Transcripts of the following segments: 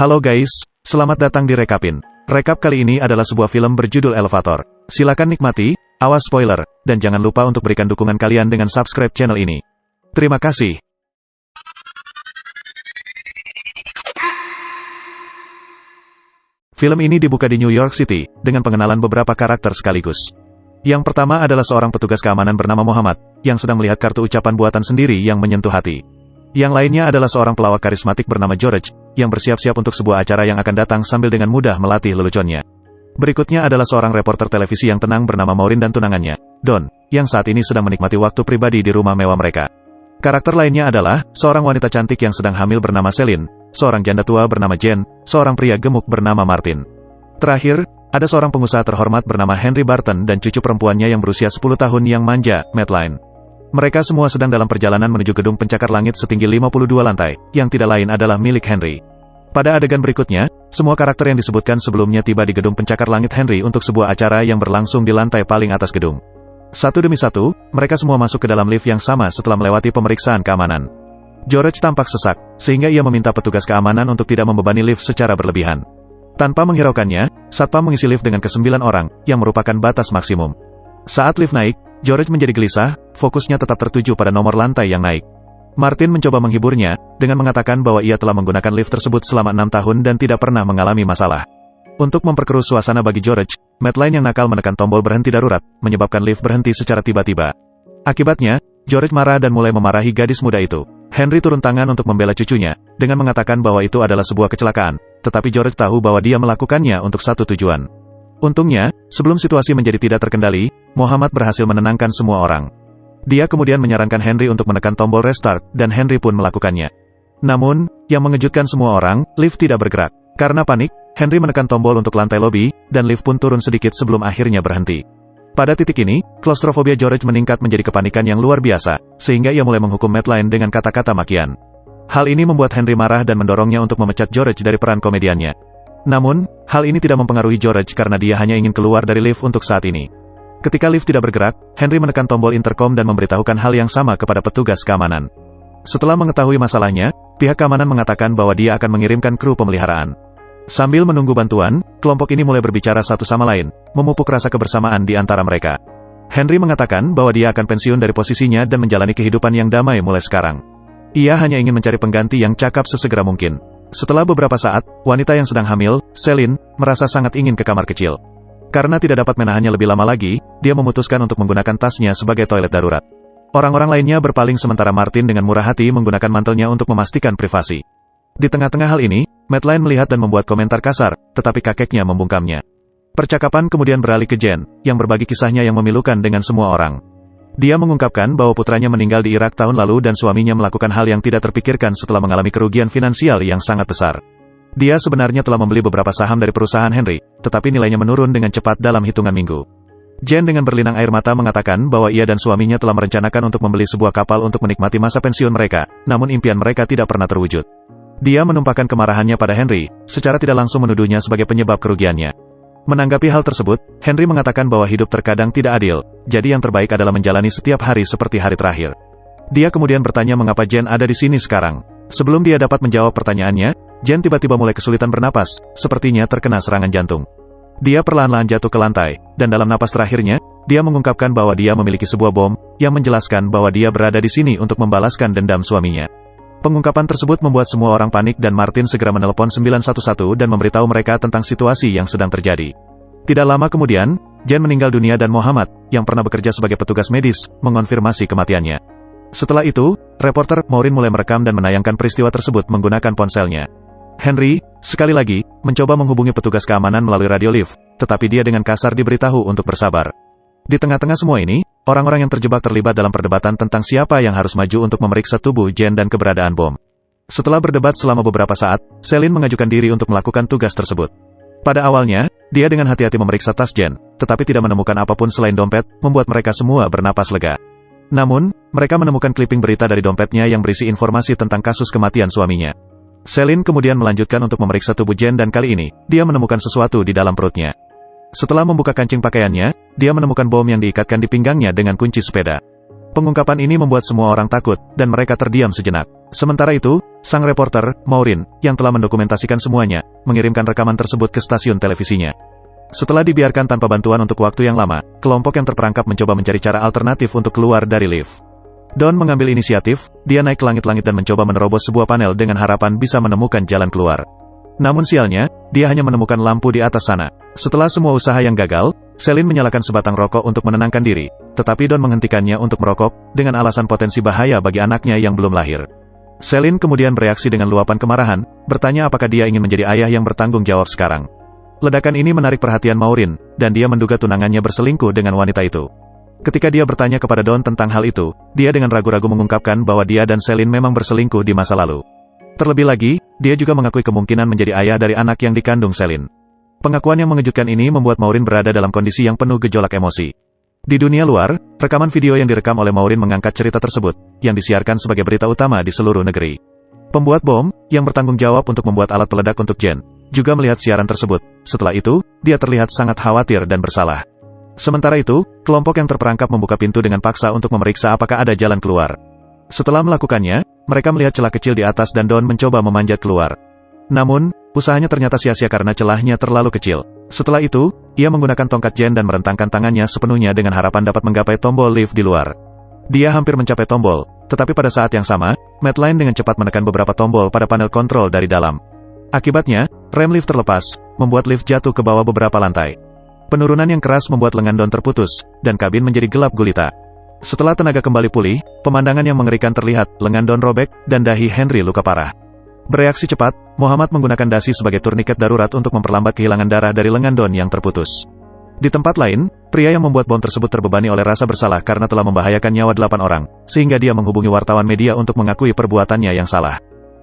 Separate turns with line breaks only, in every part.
Halo guys, selamat datang di Rekapin. Rekap kali ini adalah sebuah film berjudul Elevator. Silakan nikmati, awas spoiler, dan jangan lupa untuk berikan dukungan kalian dengan subscribe channel ini. Terima kasih. Film ini dibuka di New York City, dengan pengenalan beberapa karakter sekaligus. Yang pertama adalah seorang petugas keamanan bernama Muhammad, yang sedang melihat kartu ucapan buatan sendiri yang menyentuh hati. Yang lainnya adalah seorang pelawak karismatik bernama George, yang bersiap-siap untuk sebuah acara yang akan datang sambil dengan mudah melatih leluconnya. Berikutnya adalah seorang reporter televisi yang tenang bernama Maureen dan tunangannya, Don, yang saat ini sedang menikmati waktu pribadi di rumah mewah mereka. Karakter lainnya adalah seorang wanita cantik yang sedang hamil bernama Celine, seorang janda tua bernama Jen, seorang pria gemuk bernama Martin. Terakhir, ada seorang pengusaha terhormat bernama Henry Barton dan cucu perempuannya yang berusia 10 tahun yang manja, Madeline. Mereka semua sedang dalam perjalanan menuju gedung pencakar langit setinggi 52 lantai, yang tidak lain adalah milik Henry. Pada adegan berikutnya, semua karakter yang disebutkan sebelumnya tiba di gedung pencakar langit Henry untuk sebuah acara yang berlangsung di lantai paling atas gedung. Satu demi satu, mereka semua masuk ke dalam lift yang sama setelah melewati pemeriksaan keamanan. George tampak sesak, sehingga ia meminta petugas keamanan untuk tidak membebani lift secara berlebihan. Tanpa menghiraukannya, satpam mengisi lift dengan ke-9 orang, yang merupakan batas maksimum. Saat lift naik, George menjadi gelisah, fokusnya tetap tertuju pada nomor lantai yang naik. Martin mencoba menghiburnya, dengan mengatakan bahwa ia telah menggunakan lift tersebut selama 6 tahun dan tidak pernah mengalami masalah. Untuk memperkeruh suasana bagi George, Madeline yang nakal menekan tombol berhenti darurat, menyebabkan lift berhenti secara tiba-tiba. Akibatnya, George marah dan mulai memarahi gadis muda itu. Henry turun tangan untuk membela cucunya, dengan mengatakan bahwa itu adalah sebuah kecelakaan, tetapi George tahu bahwa dia melakukannya untuk satu tujuan. Untungnya, sebelum situasi menjadi tidak terkendali, Muhammad berhasil menenangkan semua orang. Dia kemudian menyarankan Henry untuk menekan tombol restart, dan Henry pun melakukannya. Namun, yang mengejutkan semua orang, lift tidak bergerak. Karena panik, Henry menekan tombol untuk lantai lobi, dan lift pun turun sedikit sebelum akhirnya berhenti. Pada titik ini, klaustrofobia George meningkat menjadi kepanikan yang luar biasa, sehingga ia mulai menghukum Madeline dengan kata-kata makian. Hal ini membuat Henry marah dan mendorongnya untuk memecat George dari peran komediannya. Namun, hal ini tidak mempengaruhi George karena dia hanya ingin keluar dari lift untuk saat ini. Ketika lift tidak bergerak, Henry menekan tombol intercom dan memberitahukan hal yang sama kepada petugas keamanan. Setelah mengetahui masalahnya, pihak keamanan mengatakan bahwa dia akan mengirimkan kru pemeliharaan. Sambil menunggu bantuan, kelompok ini mulai berbicara satu sama lain, memupuk rasa kebersamaan di antara mereka. Henry mengatakan bahwa dia akan pensiun dari posisinya dan menjalani kehidupan yang damai mulai sekarang. Ia hanya ingin mencari pengganti yang cakap sesegera mungkin. Setelah beberapa saat, wanita yang sedang hamil, Celine, merasa sangat ingin ke kamar kecil. Karena tidak dapat menahannya lebih lama lagi, dia memutuskan untuk menggunakan tasnya sebagai toilet darurat. Orang-orang lainnya berpaling sementara Martin dengan murah hati menggunakan mantelnya untuk memastikan privasi. Di tengah-tengah hal ini, Madeline melihat dan membuat komentar kasar, tetapi kakeknya membungkamnya. Percakapan kemudian beralih ke Jen, yang berbagi kisahnya yang memilukan dengan semua orang. Dia mengungkapkan bahwa putranya meninggal di Irak tahun lalu dan suaminya melakukan hal yang tidak terpikirkan setelah mengalami kerugian finansial yang sangat besar. Dia sebenarnya telah membeli beberapa saham dari perusahaan Henry, tetapi nilainya menurun dengan cepat dalam hitungan minggu. Jen dengan berlinang air mata mengatakan bahwa ia dan suaminya telah merencanakan untuk membeli sebuah kapal untuk menikmati masa pensiun mereka, namun impian mereka tidak pernah terwujud. Dia menumpahkan kemarahannya pada Henry, secara tidak langsung menuduhnya sebagai penyebab kerugiannya. Menanggapi hal tersebut, Henry mengatakan bahwa hidup terkadang tidak adil, jadi yang terbaik adalah menjalani setiap hari seperti hari terakhir. Dia kemudian bertanya mengapa Jen ada di sini sekarang. Sebelum dia dapat menjawab pertanyaannya, Jen tiba-tiba mulai kesulitan bernapas, sepertinya terkena serangan jantung. Dia perlahan-lahan jatuh ke lantai, dan dalam napas terakhirnya, dia mengungkapkan bahwa dia memiliki sebuah bom, yang menjelaskan bahwa dia berada di sini untuk membalaskan dendam suaminya. Pengungkapan tersebut membuat semua orang panik dan Martin segera menelepon 911 dan memberitahu mereka tentang situasi yang sedang terjadi. Tidak lama kemudian, Jen meninggal dunia dan Muhammad, yang pernah bekerja sebagai petugas medis, mengonfirmasi kematiannya. Setelah itu, reporter Maureen mulai merekam dan menayangkan peristiwa tersebut menggunakan ponselnya. Henry, sekali lagi, mencoba menghubungi petugas keamanan melalui radio lift, tetapi dia dengan kasar diberitahu untuk bersabar. Di tengah-tengah semua ini, orang-orang yang terjebak terlibat dalam perdebatan tentang siapa yang harus maju untuk memeriksa tubuh Jen dan keberadaan bom. Setelah berdebat selama beberapa saat, Celine mengajukan diri untuk melakukan tugas tersebut. Pada awalnya, dia dengan hati-hati memeriksa tas Jen, tetapi tidak menemukan apapun selain dompet, membuat mereka semua bernapas lega. Namun, mereka menemukan kliping berita dari dompetnya yang berisi informasi tentang kasus kematian suaminya. Celine kemudian melanjutkan untuk memeriksa tubuh Jen dan kali ini, dia menemukan sesuatu di dalam perutnya. Setelah membuka kancing pakaiannya, dia menemukan bom yang diikatkan di pinggangnya dengan kunci sepeda. Pengungkapan ini membuat semua orang takut, dan mereka terdiam sejenak. Sementara itu, sang reporter, Maureen, yang telah mendokumentasikan semuanya, mengirimkan rekaman tersebut ke stasiun televisinya. Setelah dibiarkan tanpa bantuan untuk waktu yang lama, kelompok yang terperangkap mencoba mencari cara alternatif untuk keluar dari lift. Don mengambil inisiatif, dia naik ke langit-langit dan mencoba menerobos sebuah panel dengan harapan bisa menemukan jalan keluar. Namun sialnya, dia hanya menemukan lampu di atas sana. Setelah semua usaha yang gagal, Celine menyalakan sebatang rokok untuk menenangkan diri, tetapi Don menghentikannya untuk merokok, dengan alasan potensi bahaya bagi anaknya yang belum lahir. Celine kemudian bereaksi dengan luapan kemarahan, bertanya apakah dia ingin menjadi ayah yang bertanggung jawab sekarang. Ledakan ini menarik perhatian Maureen, dan dia menduga tunangannya berselingkuh dengan wanita itu. Ketika dia bertanya kepada Don tentang hal itu, dia dengan ragu-ragu mengungkapkan bahwa dia dan Celine memang berselingkuh di masa lalu. Terlebih lagi, dia juga mengakui kemungkinan menjadi ayah dari anak yang dikandung Celine. Pengakuan yang mengejutkan ini membuat Maureen berada dalam kondisi yang penuh gejolak emosi. Di dunia luar, rekaman video yang direkam oleh Maureen mengangkat cerita tersebut, yang disiarkan sebagai berita utama di seluruh negeri. Pembuat bom, yang bertanggung jawab untuk membuat alat peledak untuk Jen, juga melihat siaran tersebut. Setelah itu, dia terlihat sangat khawatir dan bersalah. Sementara itu, kelompok yang terperangkap membuka pintu dengan paksa untuk memeriksa apakah ada jalan keluar. Setelah melakukannya, mereka melihat celah kecil di atas dan Don mencoba memanjat keluar. Namun, usahanya ternyata sia-sia karena celahnya terlalu kecil. Setelah itu, ia menggunakan tongkat Jen dan merentangkan tangannya sepenuhnya dengan harapan dapat menggapai tombol lift di luar. Dia hampir mencapai tombol, tetapi pada saat yang sama, Madeline dengan cepat menekan beberapa tombol pada panel kontrol dari dalam. Akibatnya, rem lift terlepas, membuat lift jatuh ke bawah beberapa lantai. Penurunan yang keras membuat lengan Don terputus, dan kabin menjadi gelap gulita. Setelah tenaga kembali pulih, pemandangan yang mengerikan terlihat, lengan Don robek, dan dahi Henry luka parah. Bereaksi cepat, Muhammad menggunakan dasi sebagai turniket darurat untuk memperlambat kehilangan darah dari lengan Don yang terputus. Di tempat lain, pria yang membuat bom tersebut terbebani oleh rasa bersalah karena telah membahayakan nyawa 8 orang, sehingga dia menghubungi wartawan media untuk mengakui perbuatannya yang salah.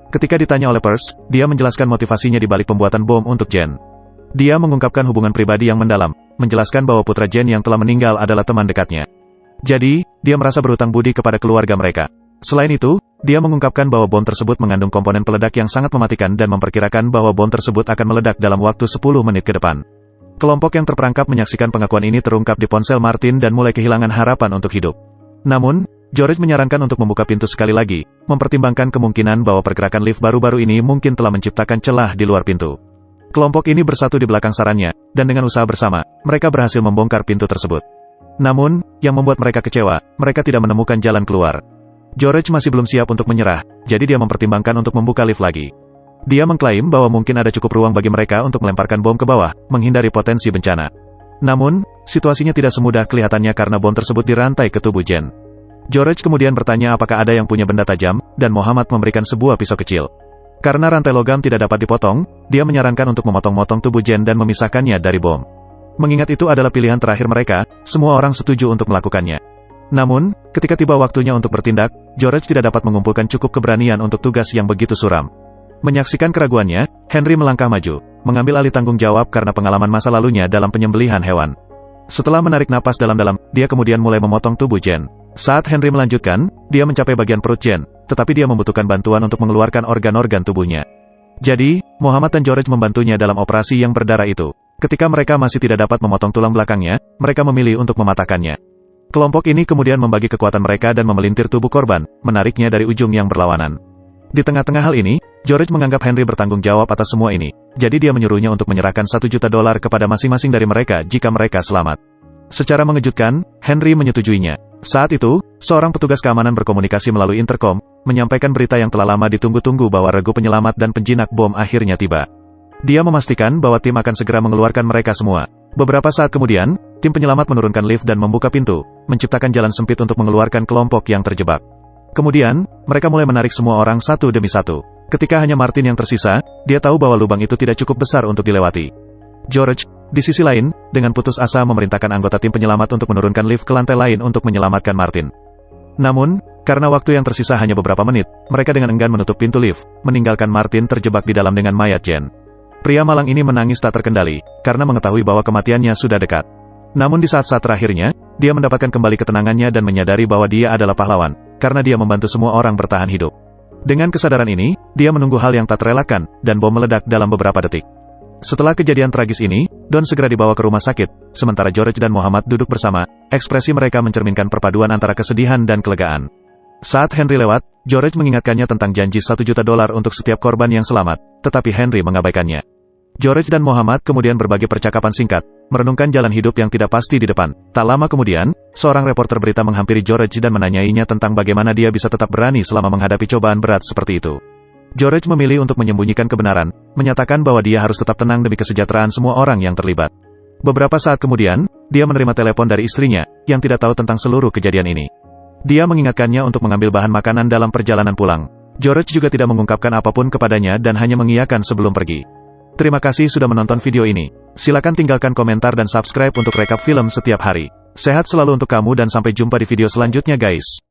Ketika ditanya oleh Peirce, dia menjelaskan motivasinya di balik pembuatan bom untuk Jen. Dia mengungkapkan hubungan pribadi yang mendalam, menjelaskan bahwa putra Jen yang telah meninggal adalah teman dekatnya. Jadi, dia merasa berutang budi kepada keluarga mereka. Selain itu, dia mengungkapkan bahwa bom tersebut mengandung komponen peledak yang sangat mematikan dan memperkirakan bahwa bom tersebut akan meledak dalam waktu 10 menit ke depan. Kelompok yang terperangkap menyaksikan pengakuan ini terungkap di ponsel Martin dan mulai kehilangan harapan untuk hidup. Namun, George menyarankan untuk membuka pintu sekali lagi, mempertimbangkan kemungkinan bahwa pergerakan lift baru-baru ini mungkin telah menciptakan celah di luar pintu. Kelompok ini bersatu di belakang sarannya, dan dengan usaha bersama, mereka berhasil membongkar pintu tersebut. Namun, yang membuat mereka kecewa, mereka tidak menemukan jalan keluar. George masih belum siap untuk menyerah, jadi dia mempertimbangkan untuk membuka lift lagi. Dia mengklaim bahwa mungkin ada cukup ruang bagi mereka untuk melemparkan bom ke bawah, menghindari potensi bencana. Namun, situasinya tidak semudah kelihatannya karena bom tersebut dirantai ke tubuh Jen. George kemudian bertanya apakah ada yang punya benda tajam, dan Muhammad memberikan sebuah pisau kecil. Karena rantai logam tidak dapat dipotong, dia menyarankan untuk memotong-motong tubuh Jen dan memisahkannya dari bom. Mengingat itu adalah pilihan terakhir mereka, semua orang setuju untuk melakukannya. Namun, ketika tiba waktunya untuk bertindak, George tidak dapat mengumpulkan cukup keberanian untuk tugas yang begitu suram. Menyaksikan keraguannya, Henry melangkah maju, mengambil alih tanggung jawab karena pengalaman masa lalunya dalam penyembelihan hewan. Setelah menarik napas dalam-dalam, dia kemudian mulai memotong tubuh Jen. Saat Henry melanjutkan, dia mencapai bagian perut Jen, tetapi dia membutuhkan bantuan untuk mengeluarkan organ-organ tubuhnya. Jadi, Muhammad dan George membantunya dalam operasi yang berdarah itu. Ketika mereka masih tidak dapat memotong tulang belakangnya, mereka memilih untuk mematahkannya. Kelompok ini kemudian membagi kekuatan mereka dan memelintir tubuh korban, menariknya dari ujung yang berlawanan. Di tengah-tengah hal ini, George menganggap Henry bertanggung jawab atas semua ini, jadi dia menyuruhnya untuk menyerahkan $1 juta kepada masing-masing dari mereka jika mereka selamat. Secara mengejutkan, Henry menyetujuinya. Saat itu, seorang petugas keamanan berkomunikasi melalui intercom, menyampaikan berita yang telah lama ditunggu-tunggu bahwa regu penyelamat dan penjinak bom akhirnya tiba. Dia memastikan bahwa tim akan segera mengeluarkan mereka semua. Beberapa saat kemudian, tim penyelamat menurunkan lift dan membuka pintu, menciptakan jalan sempit untuk mengeluarkan kelompok yang terjebak. Kemudian, mereka mulai menarik semua orang satu demi satu. Ketika hanya Martin yang tersisa, dia tahu bahwa lubang itu tidak cukup besar untuk dilewati. George, di sisi lain, dengan putus asa memerintahkan anggota tim penyelamat untuk menurunkan lift ke lantai lain untuk menyelamatkan Martin. Namun, karena waktu yang tersisa hanya beberapa menit, mereka dengan enggan menutup pintu lift, meninggalkan Martin terjebak di dalam dengan mayat Jen. Pria malang ini menangis tak terkendali, karena mengetahui bahwa kematiannya sudah dekat. Namun di saat-saat terakhirnya, dia mendapatkan kembali ketenangannya dan menyadari bahwa dia adalah pahlawan, karena dia membantu semua orang bertahan hidup. Dengan kesadaran ini, dia menunggu hal yang tak terelakkan, dan bom meledak dalam beberapa detik. Setelah kejadian tragis ini, Don segera dibawa ke rumah sakit, sementara George dan Muhammad duduk bersama, ekspresi mereka mencerminkan perpaduan antara kesedihan dan kelegaan. Saat Henry lewat, George mengingatkannya tentang janji $1 juta untuk setiap korban yang selamat, tetapi Henry mengabaikannya. George dan Muhammad kemudian berbagi percakapan singkat, merenungkan jalan hidup yang tidak pasti di depan. Tak lama kemudian, seorang reporter berita menghampiri George dan menanyainya tentang bagaimana dia bisa tetap berani selama menghadapi cobaan berat seperti itu. George memilih untuk menyembunyikan kebenaran, menyatakan bahwa dia harus tetap tenang demi kesejahteraan semua orang yang terlibat. Beberapa saat kemudian, dia menerima telepon dari istrinya, yang tidak tahu tentang seluruh kejadian ini. Dia mengingatkannya untuk mengambil bahan makanan dalam perjalanan pulang. George juga tidak mengungkapkan apapun kepadanya dan hanya mengiyakan sebelum pergi. Terima kasih sudah menonton video ini. Silakan tinggalkan komentar dan subscribe untuk rekap film setiap hari. Sehat selalu untuk kamu dan sampai jumpa di video selanjutnya guys.